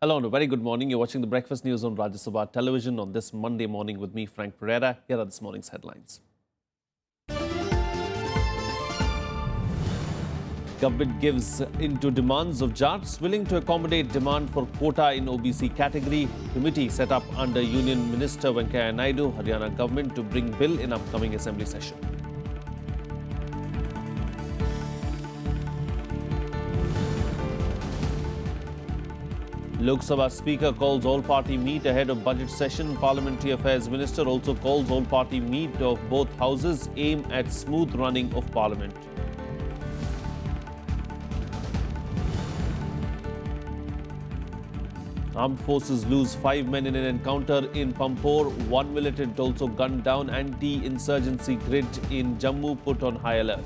Hello and a very good morning. You're watching the Breakfast News on Rajya Sabha television on this Monday morning with me, Frank Pereira. Here are this morning's headlines. Government gives into demands of Jats, willing to accommodate demand for quota in OBC category. Committee set up under Union Minister Venkaiah Naidu, Haryana government to bring bill in upcoming assembly session. Lok Sabha Speaker calls all-party meet ahead of budget session. Parliamentary Affairs Minister also calls all-party meet of both houses aim at smooth running of Parliament. Armed forces lose 5 men in an encounter in Pampore. One militant also gunned down. Anti-insurgency grid in Jammu put on high alert.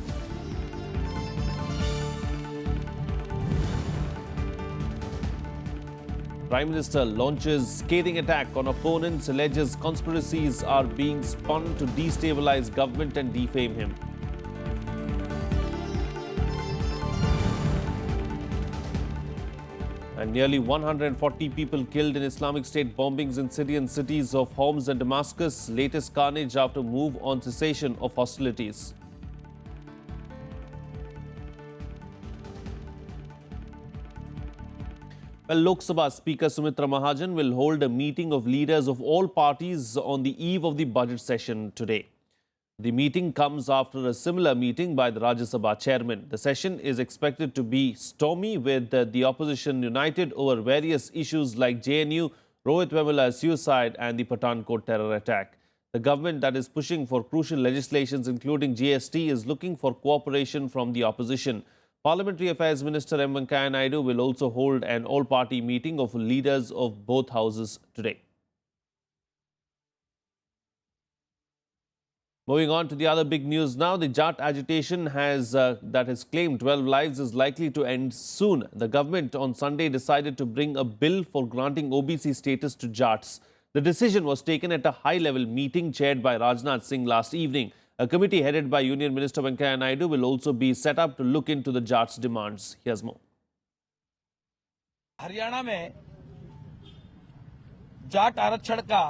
Prime Minister launches scathing attack on opponents, alleges conspiracies are being spun to destabilize government and defame him. And nearly 140 people killed in Islamic State bombings in Syrian cities of Homs and Damascus. Latest carnage after move on cessation of hostilities. Well, Lok Sabha Speaker Sumitra Mahajan will hold a meeting of leaders of all parties on the eve of the budget session today. The meeting comes after a similar meeting by the Rajya Sabha chairman. The session is expected to be stormy, with the opposition united over various issues like JNU, Rohit Vemula's suicide and the Pathankot terror attack. The government that is pushing for crucial legislations including GST is looking for cooperation from the opposition. Parliamentary Affairs Minister M. Venkaiah Naidu will also hold an all-party meeting of leaders of both houses today. Moving on to the other big news now, the Jat agitation that has claimed 12 lives is likely to end soon. The government on Sunday decided to bring a bill for granting OBC status to Jats. The decision was taken at a high-level meeting chaired by Rajnath Singh last evening. A committee headed by Union Minister Venkaiah Naidu will also be set up to look into the Jats' demands. Here's more. Haryana में जाट आरक्षण का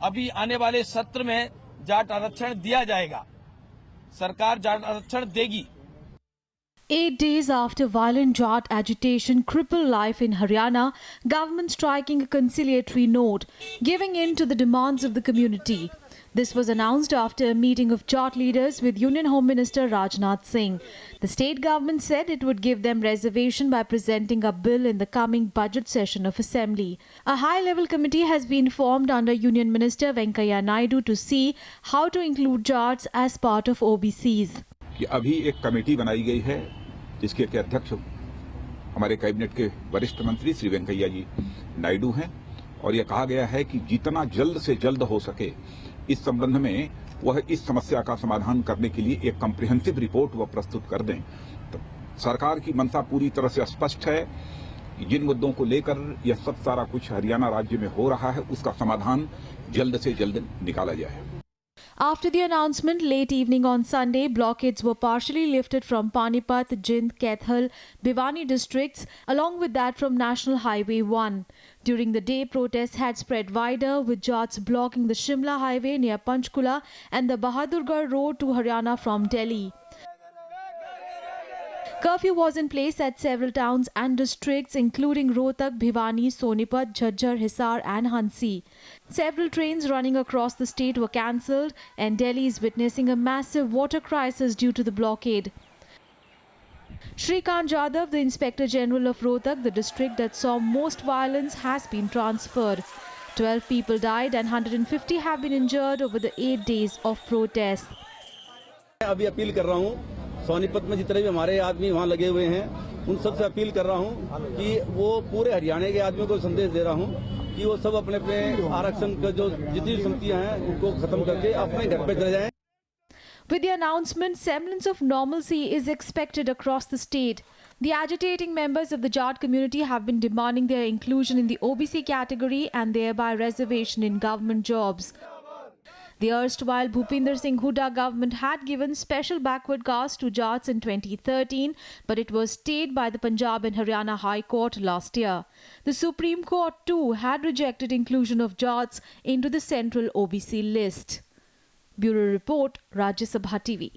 अभी आने वाले सत्र में जाट आरक्षण दिया जाएगा। सरकार जाट आरक्षण देगी। 8 days after violent Jat agitation crippled life in Haryana, government striking a conciliatory note, giving in to the demands of the community. This was announced after a meeting of Jat leaders with Union Home Minister Rajnath Singh. The state government said it would give them reservation by presenting a bill in the coming budget session of Assembly. A high-level committee has been formed under Union Minister Venkaiah Naidu to see how to include Jats as part of OBCs. कि अभी एक committee बनाई गई है जिसके के अध्यक्ष हमारे कैबिनेट के वरिष्ठ मंत्री श्री वेंकैया जी नायडू हैं, और यह कहा गया है कि जितना जल्द से जल्द हो सके इस संबंध में वह इस समस्या का समाधान करने के लिए एक कॉम्प्रिहेंसिव रिपोर्ट वह प्रस्तुत कर दें। तो सरकार की मंशा पूरी तरह से स्पष्ट है। जिन मुद्दों को लेकर यह सब सारा कुछ हरियाणा राज्य में हो रहा है उसका समाधान जल्द से जल्द निकाला जाए। After the announcement, late evening on Sunday, blockades were partially lifted from Panipat, Jind, Kaithal, Bhiwani districts, along with that from National Highway 1. During the day, protests had spread wider, with Jats blocking the Shimla Highway near Panchkula and the Bahadurgarh Road to Haryana from Delhi. Curfew was in place at several towns and districts including Rohtak, Bhiwani, Sonipat, Jhajjar, Hisar and Hansi. Several trains running across the state were cancelled, and Delhi is witnessing a massive water crisis due to the blockade. Shrikant Jadhav, the Inspector General of Rohtak, the district that saw most violence, has been transferred. 12 people died and 150 have been injured over the 8 days of protests. अभी appeal कर रहा हूँ सोनीपत में जितने भी हमारे आदमी वहाँ लगे हुए हैं उन सब से अपील कर रहा हूँ कि वो पूरे हरियाणा के आदमियों को संदेश दे रहा हूँ कि वो सब अपने अपने आरक्षण का जो जितनी समितियां हैं उनको खत्म करके अपने घर पे चले जाएं। With the announcement, semblance of normalcy is expected across the state. The agitating members of the Jat community have been demanding their inclusion in the OBC category and thereby reservation in government jobs. The erstwhile Bhupinder Singh Hooda government had given special backward caste to Jats in 2013, but it was stayed by the Punjab and Haryana High Court last year. The Supreme Court too had rejected inclusion of Jats into the central OBC list. Bureau Report, Rajya Sabha TV.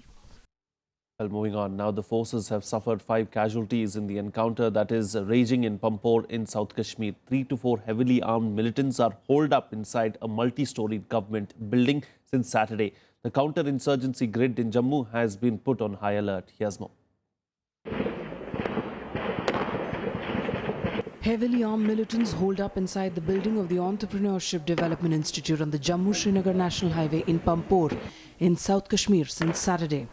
Well, moving on, now the forces have suffered 5 casualties in the encounter that is raging in Pampore in South Kashmir. 3 to 4 heavily armed militants are holed up inside a multi-storied government building since Saturday. The counter-insurgency grid in Jammu has been put on high alert. Here's more. Heavily armed militants holed up inside the building of the Entrepreneurship Development Institute on the Jammu-Srinagar National Highway in Pampore in South Kashmir since Saturday.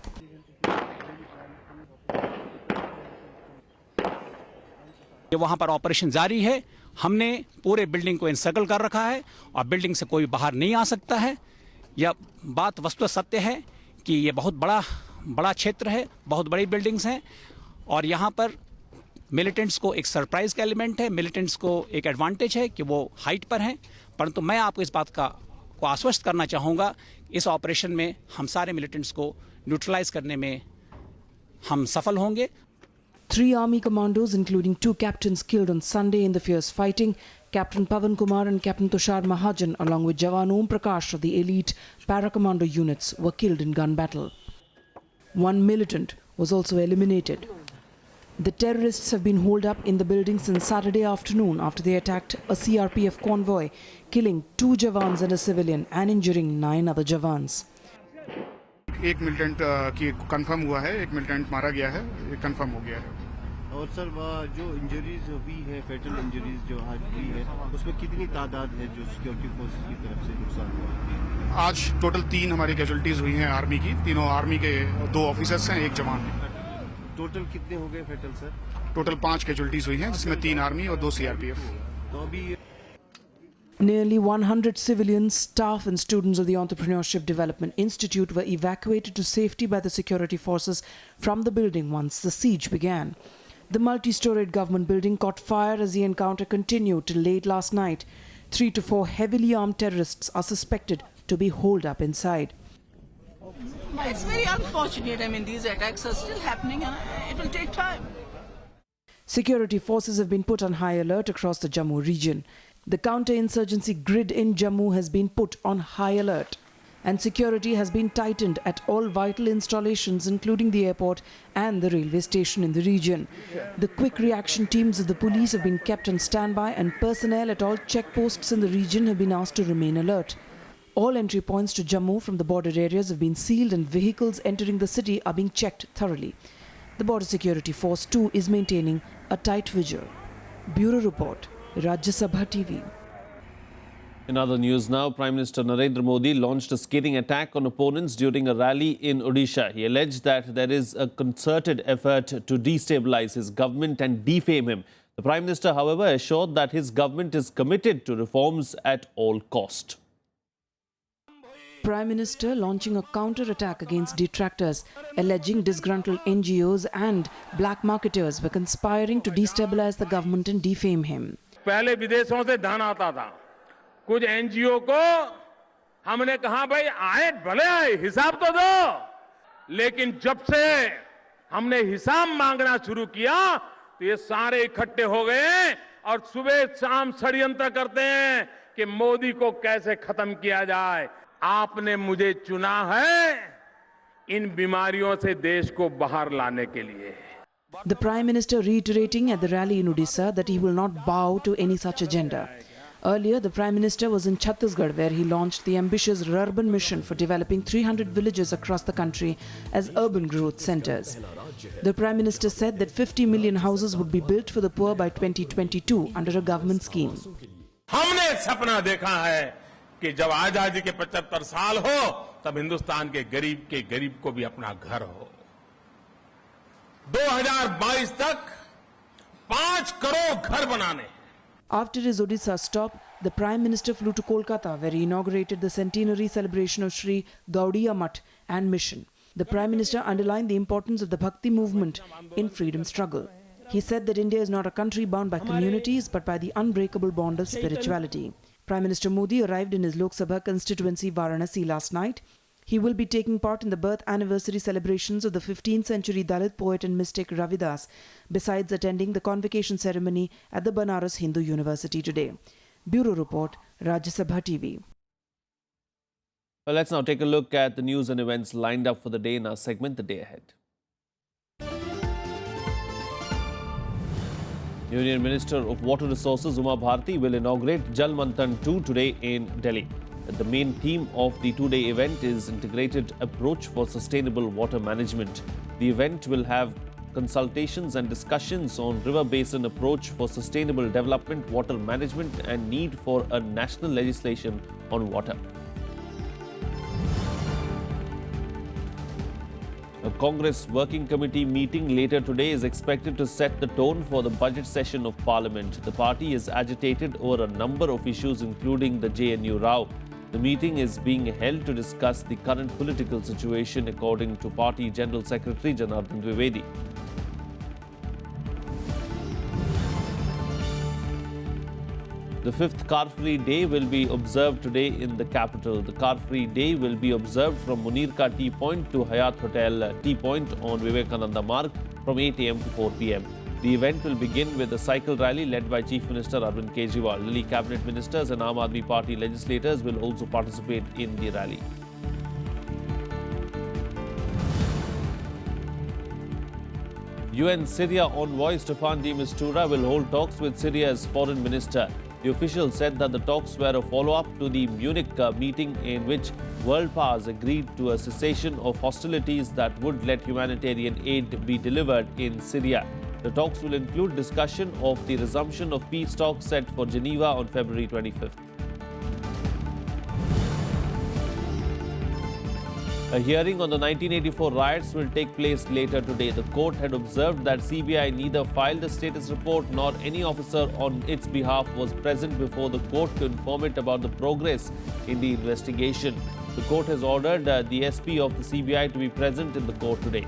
वहाँ पर operation जारी है। हमने पूरे building को encircle कर रखा है और बिल्डिंग से कोई बाहर नहीं आ सकता है। यह बात वस्तुतः सत्य है कि ये बहुत बड़ा क्षेत्र है, बहुत बड़ी बिल्डिंग्स हैं और यहाँ पर मिलिटेंट्स को एक सरप्राइज का एलिमेंट है, मिलिटेंट्स को एक एडवांटेज है कि वो हाइट पर हैं। परंतु मैं आपको इस बात को आश्वस्त करना चाहूँगा, इस ऑपरेशन में हम सारे मिलिटेंट्स को न्यूट्रलाइज करने में हम सफल होंगे। 3 army commandos, including 2 captains, killed on Sunday in the fierce fighting. Captain Pavan Kumar and Captain Tushar Mahajan, along with Jawan Om Prakash of the elite para-commando units, were killed in gun battle. 1 militant was also eliminated. The terrorists have been holed up in the building since Saturday afternoon after they attacked a CRPF convoy, killing 2 Jawans and a civilian and injuring 9 other Jawans. एक militant की confirm हुआ है, एक militant मारा गया है, ये confirm हो गया है। और सर जो इंजरीज हुई है, फेटल इंजरीज जो आज हुई है, उसमें कितनी तादाद है जो सिक्योरिटी फोर्सेस की तरफ से नुकसान हुआ? आज टोटल 3 हमारी कैजुअलिटीज हुई हैं आर्मी की। तीनों आर्मी के 2 ऑफिसर्स हैं, 1 जवान है। टोटल कितने हो गए फेटल सर? टोटल 5 कैजुअलिटीज हुई हैं, जिसमें 3 आर्मी और 2 CRPF। तो अभी Nearly 100 civilians, staff and students of the Entrepreneurship Development Institute were evacuated to safety by the security forces from the building once the siege began. The multi-storied government building caught fire as the encounter continued till late last night. 3 to 4 heavily armed terrorists are suspected to be holed up inside. It's very unfortunate. I mean, these attacks are still happening and it will take time. Security forces have been put on high alert across the Jammu region. The counter-insurgency grid in Jammu has been put on high alert, and security has been tightened at all vital installations, including the airport and the railway station in the region. The quick reaction teams of the police have been kept on standby, and personnel at all checkposts in the region have been asked to remain alert. All entry points to Jammu from the border areas have been sealed, and vehicles entering the city are being checked thoroughly. The border security force too is maintaining a tight vigil. Bureau Report, Rajya Sabha TV. In other news now, Prime Minister Narendra Modi launched a scathing attack on opponents during a rally in Odisha. He alleged that there is a concerted effort to destabilize his government and defame him. The Prime Minister, however, assured that his government is committed to reforms at all cost. Prime Minister launching a counter-attack against detractors, alleging disgruntled NGOs and black marketers were conspiring to destabilize the government and defame him. पहले विदेशों से धन आता था, कुछ NGO को हमने कहा भाई आए भले आए, हिसाब तो दो। लेकिन जब से हमने हिसाब मांगना शुरू किया तो ये सारे इकट्ठे हो गए और सुबह शाम षड्यंत्र करते हैं कि मोदी को कैसे खत्म किया जाए। आपने मुझे चुना है इन बीमारियों से देश को बाहर लाने के लिए। The Prime Minister reiterating at the rally in Odisha that he will not bow to any such agenda. Earlier, the Prime Minister was in Chhattisgarh, where he launched the ambitious Rurban mission for developing 300 villages across the country as urban growth centers. The Prime Minister said that 50 million houses would be built for the poor by 2022 under a government scheme. हमने सपना देखा है कि जब आजादी के 75 साल हो तब हिंदुस्तान के गरीब को भी अपना घर हो। 2022 तक 5 करोड़ घर बनाने। After his Odisha stop, the Prime Minister flew to Kolkata, where he inaugurated the centenary celebration of Sri Gaudiya Mutt and mission. The Prime Minister underlined the importance of the Bhakti movement in freedom struggle. He said that India is not a country bound by communities, but by the unbreakable bond of spirituality. Prime Minister Modi arrived in his Lok Sabha constituency Varanasi last night. He will be taking part in the birth anniversary celebrations of the 15th century Dalit poet and mystic Ravidas, besides attending the convocation ceremony at the Banaras Hindu University today. Bureau Report, Rajya Sabha TV. Well, let's now take a look at the news and events lined up for the day in our segment, The Day Ahead. Union Minister of Water Resources Uma Bharti will inaugurate Jal Manthan 2 today in Delhi. The main theme of the two-day event is Integrated Approach for Sustainable Water Management. The event will have consultations and discussions on river basin approach for sustainable development, water management and need for a national legislation on water. A Congress Working Committee meeting later today is expected to set the tone for the budget session of Parliament. The party is agitated over a number of issues, including the JNU row. The meeting is being held to discuss the current political situation, according to Party General Secretary Janardhan Dwivedi. The fifth car-free day will be observed today in the capital. The car-free day will be observed from Munirka Tea Point to Hayat Hotel Tea Point on Vivekananda Marg from 8 am to 4 pm. The event will begin with a cycle rally led by Chief Minister Arvind Kejriwal. Delhi Cabinet Ministers and Aam Aadmi Party legislators will also participate in the rally. UN Syria envoy Staffan de Mistura will hold talks with Syria's foreign minister. The official said that the talks were a follow-up to the Munich meeting in which world powers agreed to a cessation of hostilities that would let humanitarian aid be delivered in Syria. The talks will include discussion of the resumption of peace talks set for Geneva on February 25th. A hearing on the 1984 riots will take place later today. The court had observed that CBI neither filed a status report nor any officer on its behalf was present before the court to inform it about the progress in the investigation. The court has ordered the SP of the CBI to be present in the court today.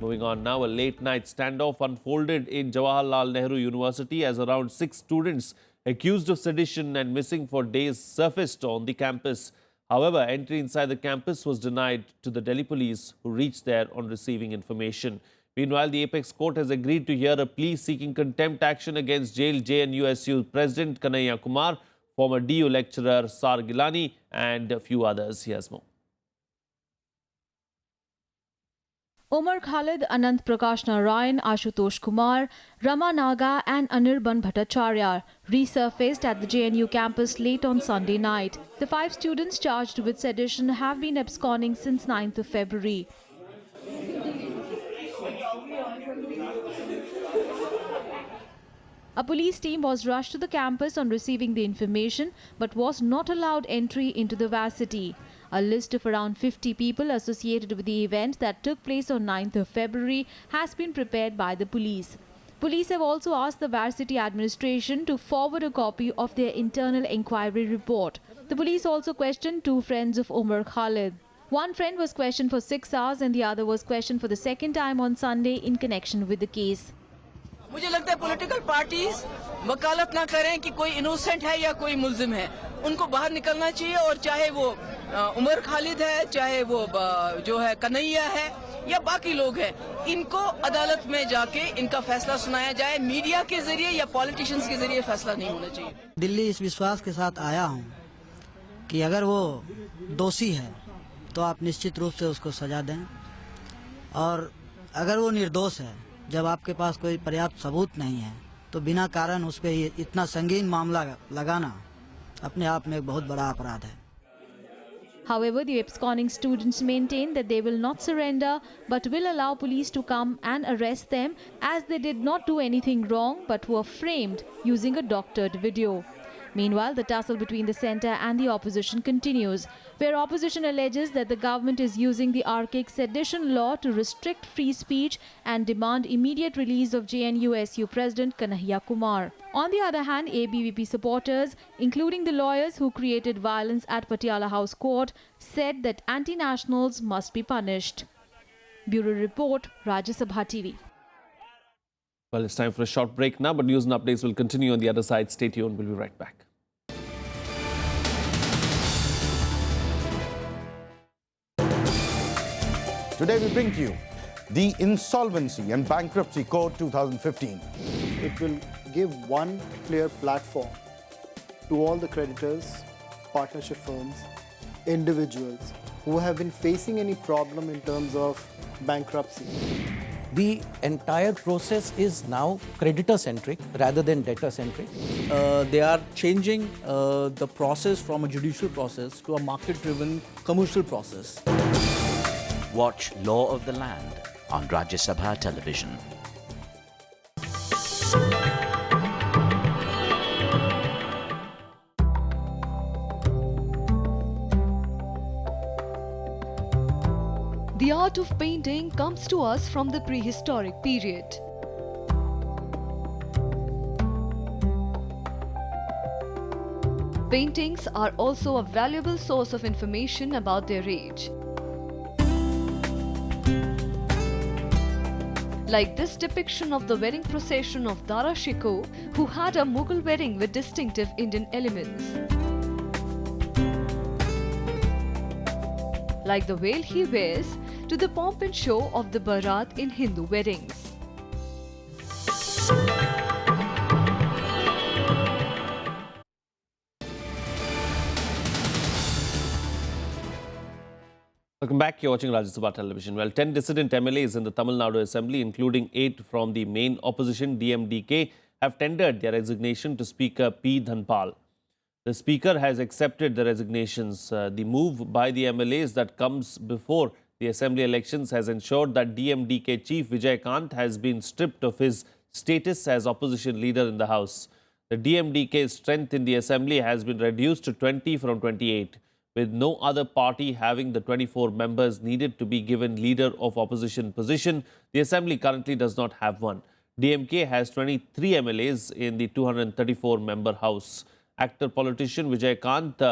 Moving on now, a late-night standoff unfolded in Jawaharlal Nehru University as around 6 students accused of sedition and missing for days surfaced on the campus. However, entry inside the campus was denied to the Delhi police, who reached there on receiving information. Meanwhile, the Apex Court has agreed to hear a plea seeking contempt action against jailed JNUSU President Kanhaiya Kumar, former DU lecturer Sar Gilani and a few others. Here's more. Omar Khalid, Anant Prakash Narayan, Ashutosh Kumar, Rama Naga and Anirban Bhattacharya resurfaced at the JNU campus late on Sunday night. The 5 students charged with sedition have been absconding since 9th of February. A police team was rushed to the campus on receiving the information but was not allowed entry into the varsity. A list of around 50 people associated with the event that took place on 9th of February has been prepared by the police. Police have also asked the varsity administration to forward a copy of their internal inquiry report. The police also questioned 2 friends of Omar Khalid. One friend was questioned for 6 hours and the other was questioned for the second time on Sunday in connection with the case. मुझे लगता है political parties वकालत ना करें कि कोई innocent है या कोई मुल्जिम है, उनको बाहर निकलना चाहिए और चाहे वो उमर खालिद है, चाहे वो जो है कन्हैया है या बाकी लोग हैं, इनको अदालत में जाके इनका फैसला सुनाया जाए। मीडिया के जरिए या पॉलिटिशियंस के जरिए फैसला नहीं होना चाहिए। दिल्ली इस विश्वास के साथ आया हूँ कि अगर वो दोषी है तो आप निश्चित रूप से उसको सजा दें, और अगर वो निर्दोष है, जब आपके पास कोई पर्याप्त सबूत नहीं है तो बिना कारण उस पर इतना संगीन मामला लगाना अपने आप में एक बहुत बड़ा अपराध है। However, the absconding students maintain that they will not surrender but will allow police to come and arrest them as they did not do anything wrong but were framed using a doctored video. Meanwhile, the tussle between the centre and the opposition continues, where opposition alleges that the government is using the archaic sedition law to restrict free speech and demand immediate release of JNUSU President Kanhaiya Kumar. On the other hand, ABVP supporters, including the lawyers who created violence at Patiala House Court, said that anti-nationals must be punished. Bureau Report, Rajya Sabha TV. Well, it's time for a short break now, but news and updates will continue on the other side. Stay tuned. We'll be right back. Today we bring to you the Insolvency and Bankruptcy Code 2015. It will give one clear platform to all the creditors, partnership firms, individuals who have been facing any problem in terms of bankruptcy. The entire process is now creditor-centric rather than debtor-centric. They are changing the process from a judicial process to a market-driven commercial process. Watch Law of the Land on Rajya Sabha television. The art of painting comes to us from the prehistoric period. Paintings are also a valuable source of information about their age. Like this depiction of the wedding procession of Dara Shikoh, who had a Mughal wedding with distinctive Indian elements. Like the veil he wears to the pomp and show of the Barat in Hindu weddings. Welcome back. You're watching Rajya Sabha television. Well, 10 dissident MLAs in the Tamil Nadu Assembly, including 8 from the main opposition DMDK, have tendered their resignation to Speaker P. Dhanpal. The Speaker has accepted the resignations. The move by the MLAs that comes before the Assembly elections has ensured that DMDK Chief Vijay Kant has been stripped of his status as opposition leader in the House. The DMDK's strength in the Assembly has been reduced to 20 from 28. With no other party having the 24 members needed to be given leader of opposition position, the Assembly currently does not have one. DMK has 23 MLAs in the 234-member House. Actor-politician Vijay Kant,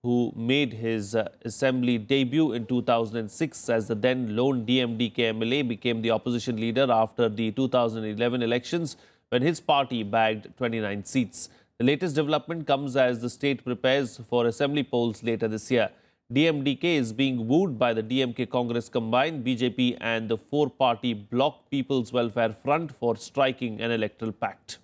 who made his Assembly debut in 2006 as the then lone DMDK MLA, became the opposition leader after the 2011 elections when his party bagged 29 seats. The latest development comes as the state prepares for Assembly polls later this year. DMDK is being wooed by the DMK Congress combined, BJP and the 4-party Bloc People's Welfare Front for striking an electoral pact.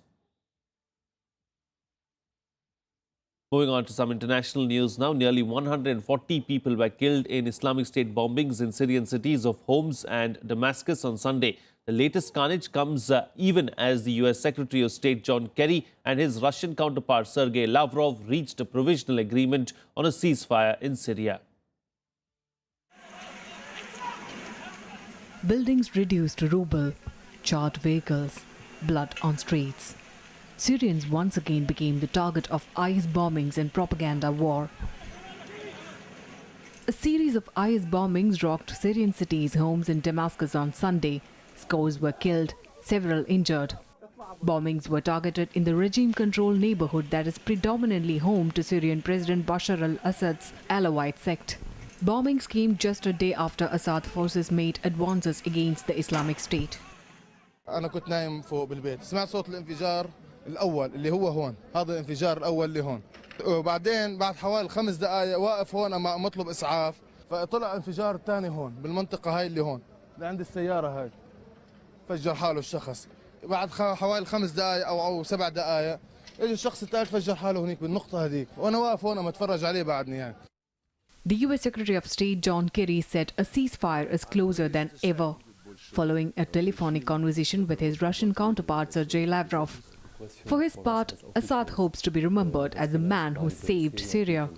Moving on to some international news now. Nearly 140 people were killed in Islamic State bombings in Syrian cities of Homs and Damascus on Sunday. The latest carnage comes even as the US Secretary of State John Kerry and his Russian counterpart Sergei Lavrov reached a provisional agreement on a ceasefire in Syria. Buildings reduced to rubble, charred vehicles, blood on streets. Syrians once again became the target of IS bombings and propaganda war. A series of IS bombings rocked Syrian cities, Homs and Damascus on Sunday. Scores were killed, several injured. Bombings were targeted in the regime-controlled neighborhood that is predominantly home to Syrian President Bashar al-Assad's Alawite sect. Bombings came just a day after Assad forces made advances against the Islamic State. أنا كنت نايم فوق بالبيت، سمعت صوت الانفجار الأول اللي هو هون، هذا الانفجار الأول اللي هون. وبعدين بعد حوالي 5 دقائق واقف هون أما مطلب إسعاف، فطلع انفجار الثاني هون بالمنطقة هاي اللي هون، اللي عند السيارة هاي. فجر حاله الشخص. بعد حوالي 5 دقائق أو 7 دقائق، إجى الشخص الثالث فجر حاله هنيك بالنقطة هذيك، وأنا واقف هون أما أتفرج عليه بعدني يعني. The US Secretary of State John Kerry said a ceasefire is closer than ever, following a telephonic conversation with his Russian counterpart Sergei Lavrov. For his part, Assad hopes to be remembered as the man who saved Syria.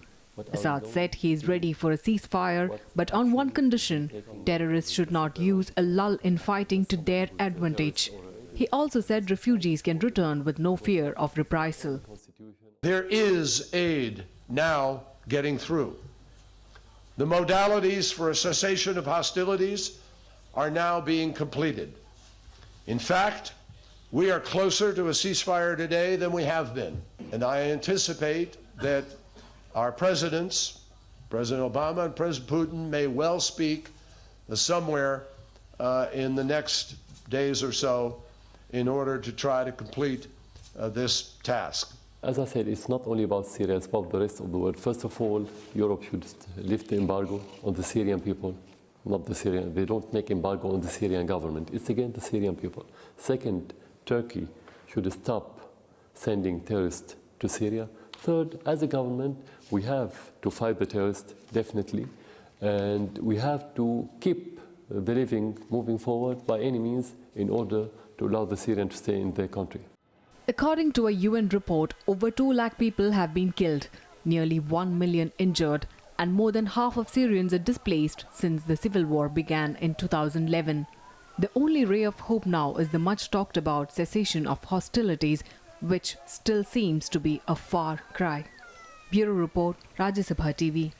Assad said he is ready for a ceasefire, but on one condition: terrorists should not use a lull in fighting to their advantage. He also said refugees can return with no fear of reprisal. There is aid now getting through. The modalities for a cessation of hostilities are now being completed. In fact, we are closer to a ceasefire today than we have been. And I anticipate that our presidents, President Obama and President Putin, may well speak somewhere in the next days or so in order to try to complete this task. As I said, it's not only about Syria, it's about the rest of the world. First of all, Europe should lift the embargo on the Syrian people, not the Syrian. They don't make embargo on the Syrian government. It's again the Syrian people. Second, Turkey should stop sending terrorists to Syria. Third, as a government, we have to fight the terrorists, definitely. And we have to keep the living moving forward by any means in order to allow the Syrians to stay in their country. According to a UN report, over 2 lakh people have been killed, nearly 1 million injured, and more than half of Syrians are displaced since the civil war began in 2011. The only ray of hope now is the much talked about cessation of hostilities, which still seems to be a far cry. Bureau Report, Rajya Sabha TV.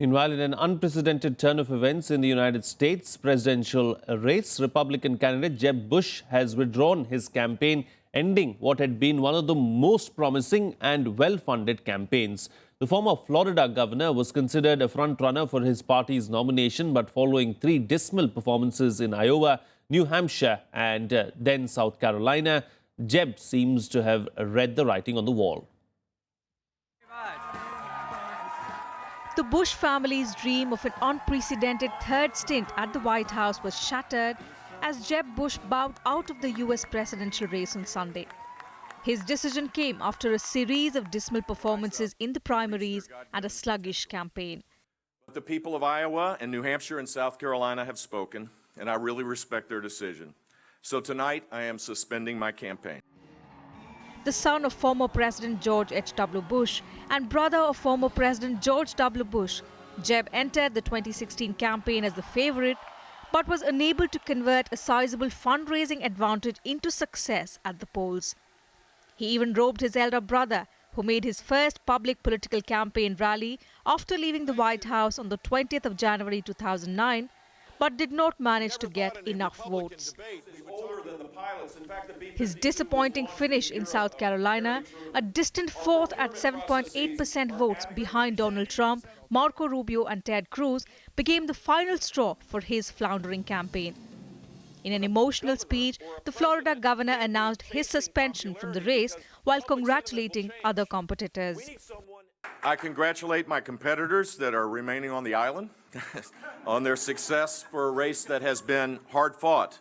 Meanwhile, in an unprecedented turn of events in the United States presidential race, Republican candidate Jeb Bush has withdrawn his campaign, ending what had been one of the most promising and well-funded campaigns. The former Florida governor was considered a front-runner for his party's nomination, but following 3 dismal performances in Iowa, New Hampshire and then South Carolina, Jeb seems to have read the writing on the wall. The Bush family's dream of an unprecedented third stint at the White House was shattered as Jeb Bush bowed out of the US presidential race on Sunday. His decision came after a series of dismal performances in the primaries and a sluggish campaign. But the people of Iowa and New Hampshire and South Carolina have spoken, and I really respect their decision. So tonight, I am suspending my campaign. The son of former President George H.W. Bush and brother of former President George W. Bush, Jeb entered the 2016 campaign as the favorite, but was unable to convert a sizable fundraising advantage into success at the polls. He even robbed his elder brother, who made his first public political campaign rally after leaving the White House on the 20th of January 2009, but did not manage to get enough votes. His disappointing finish in South Carolina, a distant 4th at 7.8% votes behind Donald Trump, Marco Rubio and Ted Cruz, became the final straw for his floundering campaign. In an emotional speech, the Florida governor announced his suspension from the race while congratulating other competitors. I congratulate my competitors that are remaining on the island on their success for a race that has been hard fought,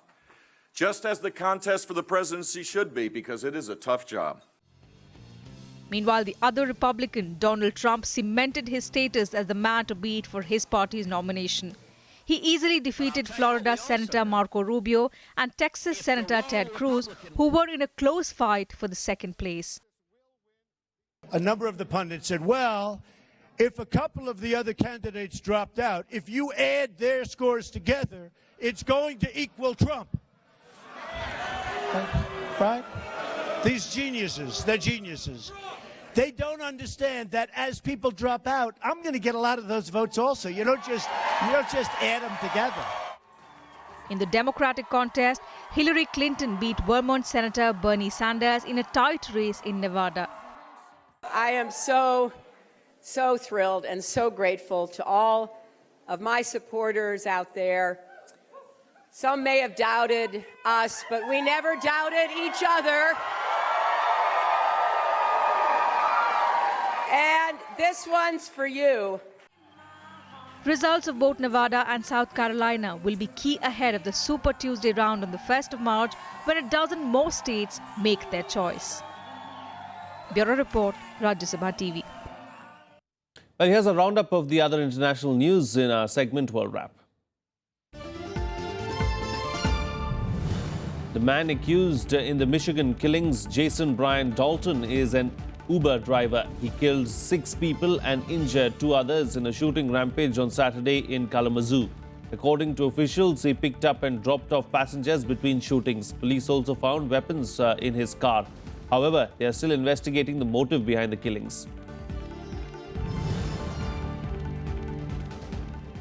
just as the contest for the presidency should be, because it is a tough job. Meanwhile, the other Republican, Donald Trump, cemented his status as the man to beat for his party's nomination. He easily defeated Florida Senator Marco Rubio and Texas Senator Ted Cruz, who were in a close fight for the second place. A number of the pundits said, well, if a couple of the other candidates dropped out, if you add their scores together, it's going to equal Trump. Right? These geniuses, they're geniuses. They don't understand that as people drop out, I'm going to get a lot of those votes also. You don't just add them together. In the Democratic contest, Hillary Clinton beat Vermont Senator Bernie Sanders in a tight race in Nevada. I am so thrilled and so grateful to all of my supporters out there. Some may have doubted us, but we never doubted each other. And this one's for you. Results of both Nevada and South Carolina will be key ahead of the Super Tuesday round on the 1st of March, when a dozen more states make their choice. Bureau Report, Rajya Sabha TV. Well, here's a roundup of the other international news in our segment World Wrap. The man accused in the Michigan killings, Jason Brian Dalton, is an Uber driver. He killed 6 people and injured 2 others in a shooting rampage on Saturday in Kalamazoo. According to officials, he picked up and dropped off passengers between shootings. Police also found weapons in his car. However, they are still investigating the motive behind the killings.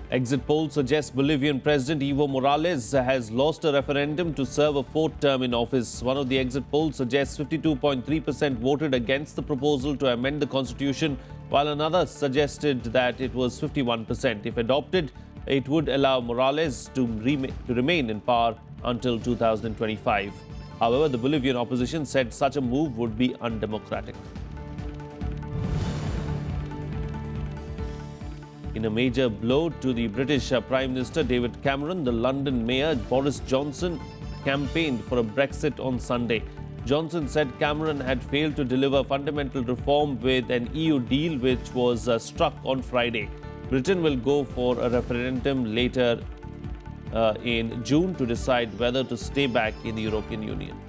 Exit polls suggest Bolivian President Evo Morales has lost a referendum to serve a 4th term in office. One of the exit polls suggests 52.3% voted against the proposal to amend the constitution, while another suggested that it was 51%. If adopted, it would allow Morales to remain in power until 2025. However, the Bolivian opposition said such a move would be undemocratic. In a major blow to the British Prime Minister David Cameron, the London Mayor Boris Johnson campaigned for a Brexit on Sunday. Johnson said Cameron had failed to deliver fundamental reform with an EU deal which was struck on Friday. Britain will go for a referendum later in June to decide whether to stay back in the European Union.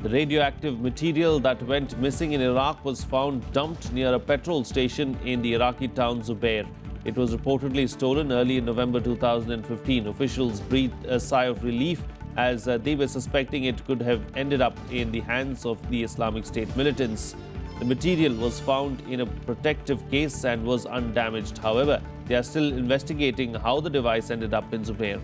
The radioactive material that went missing in Iraq was found dumped near a petrol station in the Iraqi town Zubair. It was reportedly stolen early in November 2015. Officials breathed a sigh of relief as they were suspecting it could have ended up in the hands of the Islamic State militants. The material was found in a protective case and was undamaged. However, they are still investigating how the device ended up in Zubair.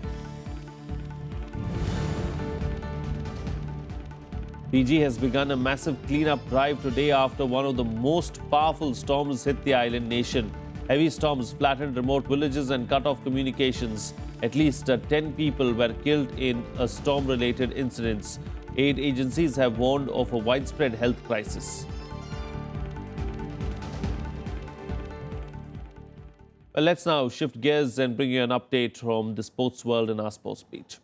Fiji has begun a massive cleanup drive today after one of the most powerful storms hit the island nation. Heavy storms flattened remote villages and cut off communications. At least 10 people were killed in storm-related incidents. Aid agencies have warned of a widespread health crisis. Well, let's now shift gears and bring you an update from the sports world in our sports beat.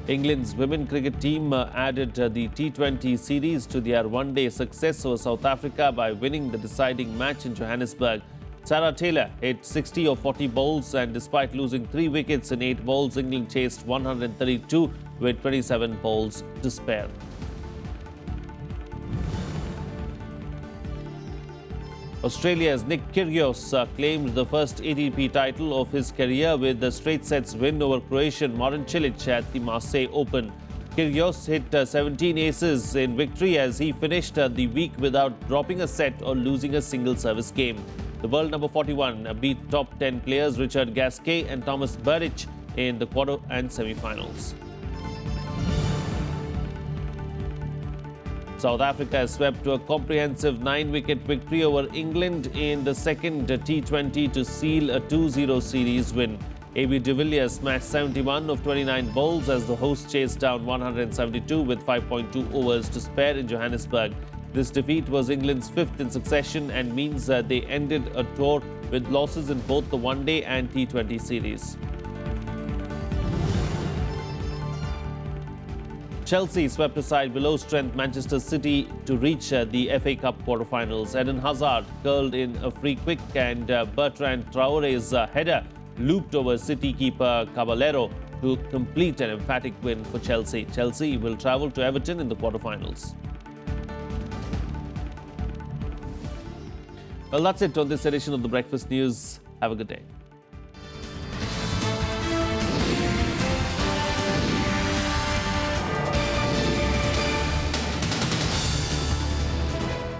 England's women cricket team added the T20 series to their one-day success over South Africa by winning the deciding match in Johannesburg. Sarah Taylor hit 60 of 40 balls, and despite losing 3 wickets in 8 balls, England chased 132 with 27 balls to spare. Australia's Nick Kyrgios claimed the first ATP title of his career with the straight sets win over Croatian Marin Cilic at the Marseille Open. Kyrgios hit 17 aces in victory as he finished the week without dropping a set or losing a single service game. The world number 41 beat top 10 players Richard Gasquet and Thomas Berdych in the quarter and semi-finals. South Africa has swept to a comprehensive 9-wicket victory over England in the second T20 to seal a 2-0 series win. AB de Villiers smashed 71 of 29 balls as the hosts chased down 172 with 5.2 overs to spare in Johannesburg. This defeat was England's 5th in succession and means they ended a tour with losses in both the one-day and T20 series. Chelsea swept aside below-strength Manchester City to reach the FA Cup quarter-finals. Eden Hazard curled in a free kick and Bertrand Traore's header looped over City keeper Caballero to complete an emphatic win for Chelsea. Chelsea will travel to Everton in the quarter-finals. Well, that's it on this edition of the Breakfast News. Have a good day.